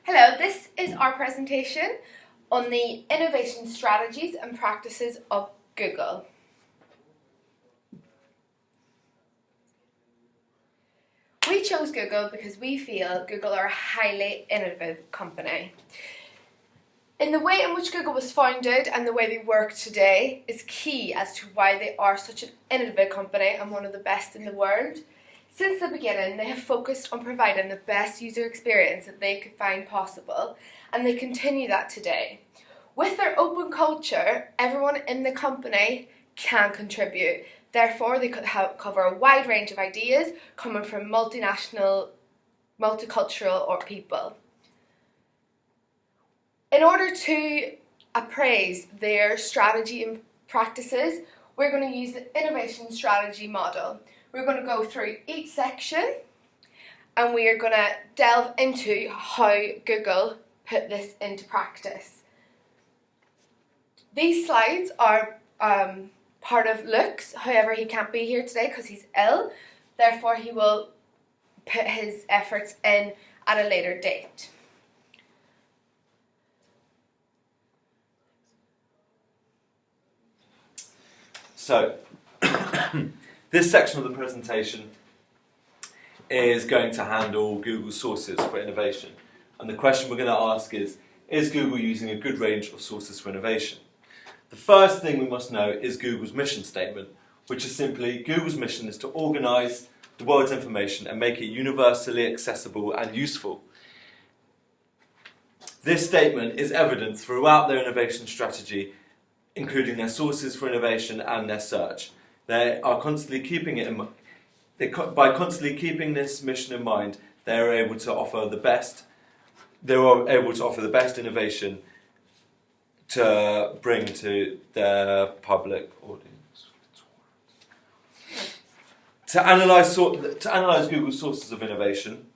Hello, this is our presentation on the innovation strategies and practices of Google. We chose Google because we feel Google are a highly innovative company. In the way in which Google was founded and the way they work today is key as to why they are such an innovative company and one of the best in the world. Since the beginning, they have focused on providing the best user experience that they could find possible, and they continue that today. With their open culture, everyone in the company can contribute. Therefore, they could cover a wide range of ideas coming from multinational, multicultural or people. In order to appraise their strategy and practices, we're going to use the innovation strategy model. We're going to go through each section and we are going to delve into how Google put this into practice. These slides are part of Luke's, however he can't be here today because he's ill, therefore he will put his efforts in at a later date. So, this section of the presentation is going to handle Google's sources for innovation. And the question we're going to ask is Google using a good range of sources for innovation? The first thing we must know is Google's mission statement, which is simply Google's mission is to organise the world's information and make it universally accessible and useful. This statement is evident throughout their innovation strategy, including their sources for innovation and their search. They are constantly keeping it in mind. By constantly keeping this mission in mind, they are able to offer the best. They are able to offer the best innovation to bring to their public audience. To analyse Google's sources of innovation,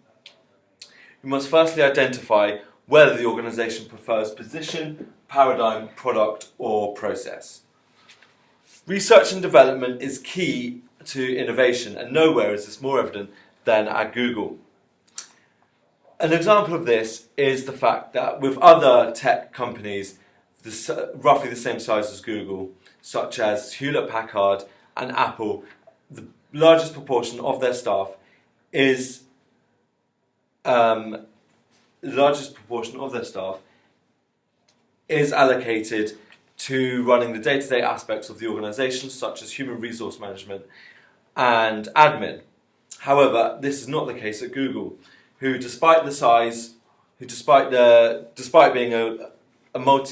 we must firstly identify whether the organisation prefers position, paradigm, product, or process. Research and development is key to innovation, and nowhere is this more evident than at Google. An example of this is the fact that with other tech companies roughly the same size as Google, such as Hewlett-Packard and Apple, the largest proportion of their staff is allocated to running the day-to-day aspects of the organisation, such as human resource management and admin. However, this is not the case at Google, who, despite the size, despite being a large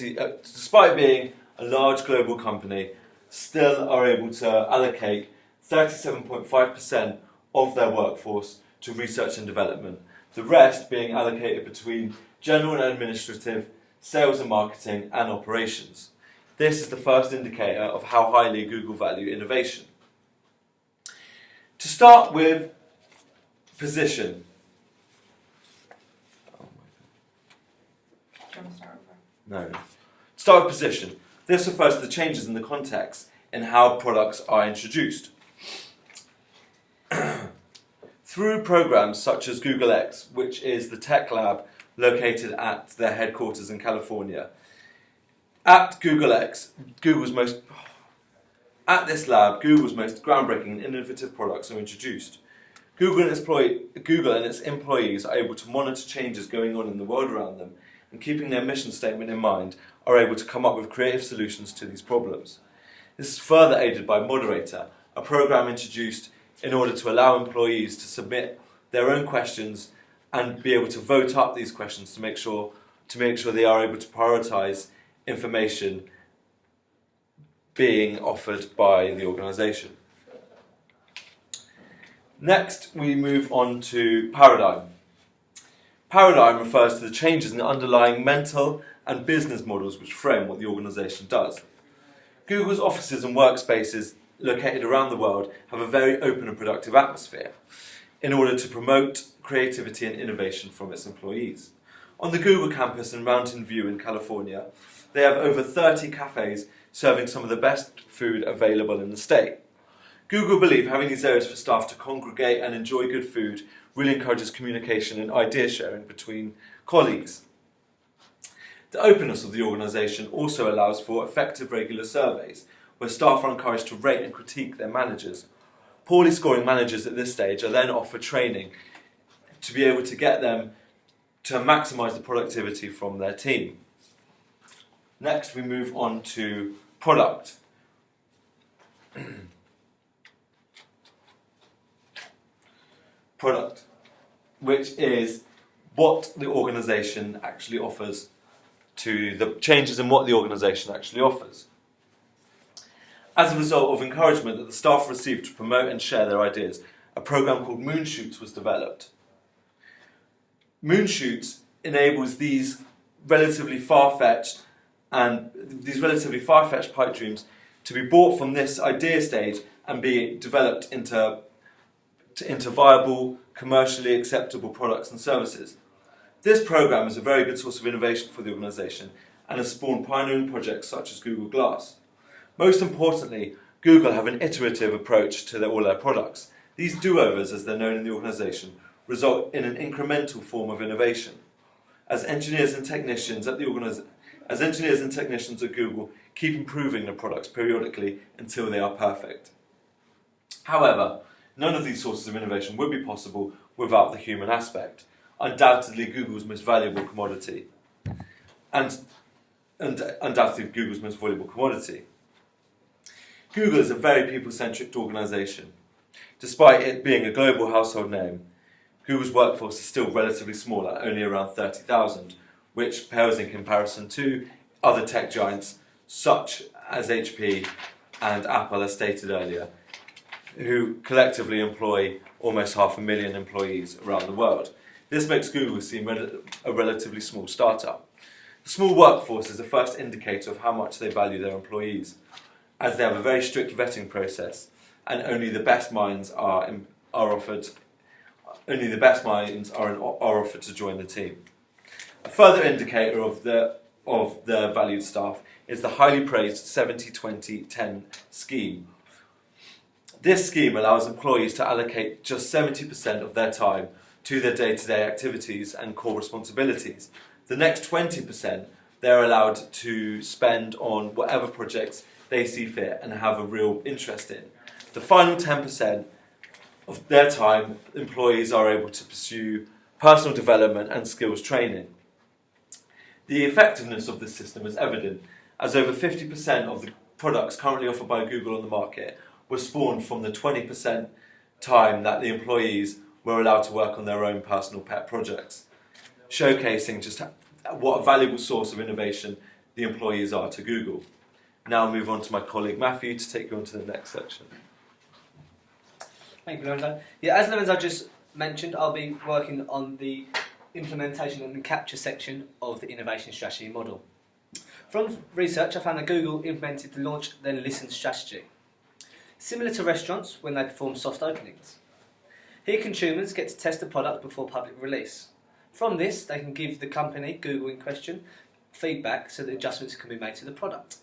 global company, still are able to allocate 37.5% of their workforce to research and development. The rest being allocated between general and administrative, sales and marketing, and operations. This is the first indicator of how highly Google value innovation. To start with position. No. To start with position. This refers to the changes in the context in how products are introduced. Through programs such as Google X, which is the tech lab located at their headquarters in California. At Google X, Google's most groundbreaking and innovative products are introduced. Google and its employees are able to monitor changes going on in the world around them, and keeping their mission statement in mind, are able to come up with creative solutions to these problems. This is further aided by Moderator, a program introduced in order to allow employees to submit their own questions and be able to vote up these questions to make sure they are able to prioritise information being offered by the organisation. Next, we move on to paradigm. Paradigm refers to the changes in the underlying mental and business models which frame what the organisation does. Google's offices and workspaces located around the world have a very open and productive atmosphere in order to promote creativity and innovation from its employees. On the Google campus in Mountain View in California, they have over 30 cafes serving some of the best food available in the state. Google believe having these areas for staff to congregate and enjoy good food really encourages communication and idea sharing between colleagues. The openness of the organisation also allows for effective regular surveys, where staff are encouraged to rate and critique their managers. Poorly scoring managers at this stage are then offered training to be able to get them to maximise the productivity from their team. Next, we move on to product. Product, which is what the organisation actually offers, to the changes in what the organisation actually offers. As a result of encouragement that the staff received to promote and share their ideas, a programme called Moonshoots was developed. Moonshoots enables these relatively far-fetched pipe dreams to be brought from this idea stage and be developed into viable, commercially acceptable products and services. This programme is a very good source of innovation for the organisation and has spawned pioneering projects such as Google Glass. Most importantly, Google have an iterative approach to all their products. These do-overs, as they're known in the organisation, result in an incremental form of innovation. As engineers and technicians at Google keep improving their products periodically until they are perfect. However, none of these sources of innovation would be possible without the human aspect, undoubtedly Google's most valuable commodity. Google is a very people-centric organisation. Despite it being a global household name, Google's workforce is still relatively small at only around 30,000, which pales in comparison to other tech giants such as HP and Apple, as stated earlier, who collectively employ almost 500,000 employees around the world. This makes Google seem a relatively small startup. The small workforce is the first indicator of how much they value their employees, as they have a very strict vetting process, and only the best minds are offered to join the team. A further indicator of the valued staff is the highly praised 70-20-10 scheme. This scheme allows employees to allocate just 70% of their time to their day-to-day activities and core responsibilities. The next 20% they're allowed to spend on whatever projects they see fit and have a real interest in. The final 10% of their time, employees are able to pursue personal development and skills training. The effectiveness of this system is evident, as over 50% of the products currently offered by Google on the market were spawned from the 20% time that the employees were allowed to work on their own personal pet projects, showcasing just what a valuable source of innovation the employees are to Google. Now I'll move on to my colleague Matthew to take you on to the next section. Thank you, Lorenzo. Yeah, as Lorenzo just mentioned, I'll be working on the implementation and the capture section of the innovation strategy model. From research, I found that Google implemented the launch then listen strategy, similar to restaurants when they perform soft openings. Here consumers get to test the product before public release. From this, they can give the company, Google in question, feedback so that adjustments can be made to the product.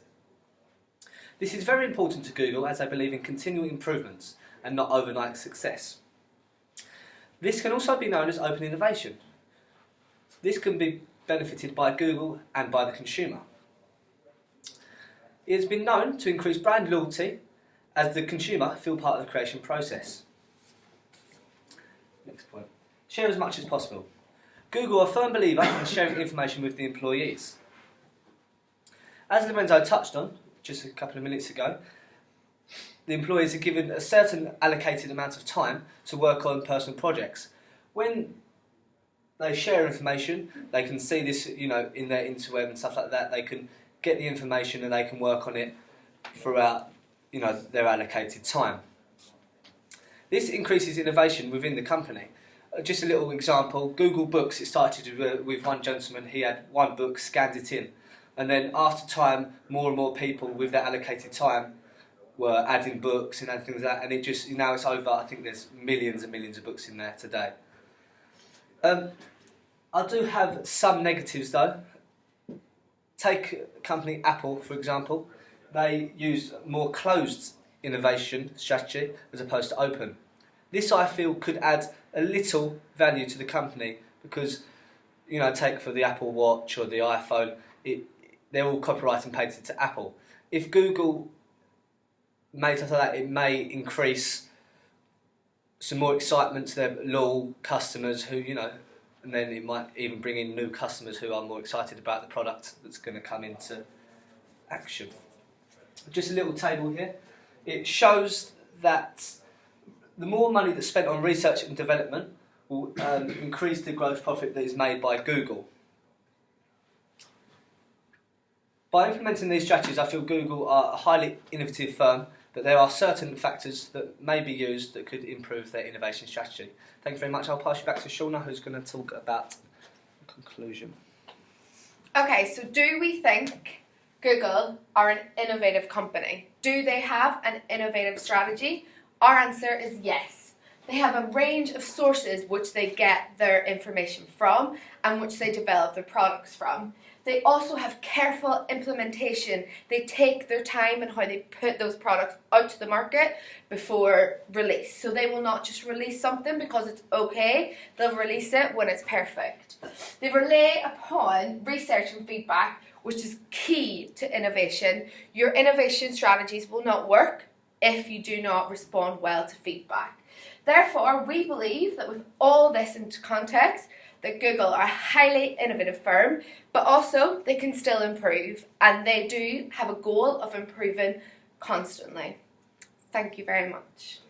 This is very important to Google as they believe in continual improvements and not overnight success. This can also be known as open innovation. This can be benefited by Google and by the consumer. It has been known to increase brand loyalty as the consumer feel part of the creation process. Next point. Share as much as possible. Google are a firm believer in sharing information with the employees. As Lorenzo touched on just a couple of minutes ago, the employees are given a certain allocated amount of time to work on personal projects. When they share information, they can see this, in their interweb and stuff like that. They can get the information and they can work on it throughout, their allocated time. This increases innovation within the company. Just a little example, Google Books, it started with one gentleman. He had one book, scanned it in, and then after time, more and more people with their allocated time were adding books and things like that, and now it's over. I think there's millions and millions of books in there today. I do have some negatives though. Take company Apple, for example. They use more closed innovation strategy as opposed to open. This, I feel, could add a little value to the company because, take for the Apple Watch or the iPhone, they're all copyright and patented to Apple. If Google made something like that, it may increase some more excitement to their loyal customers who, and then it might even bring in new customers who are more excited about the product that's going to come into action. Just a little table here. It shows that the more money that's spent on research and development will increase the gross profit that is made by Google. By implementing these strategies, I feel Google are a highly innovative firm, but there are certain factors that may be used that could improve their innovation strategy. Thank you very much. I'll pass you back to Shauna, who's going to talk about the conclusion. Okay, so do we think Google are an innovative company? Do they have an innovative strategy? Our answer is yes. They have a range of sources which they get their information from and which they develop their products from. They also have careful implementation. They take their time in how they put those products out to the market before release. So they will not just release something because it's okay. They'll release it when it's perfect. They rely upon research and feedback, which is key to innovation. Your innovation strategies will not work if you do not respond well to feedback. Therefore, we believe that with all this into context, that Google are a highly innovative firm, but also they can still improve, and they do have a goal of improving constantly. Thank you very much.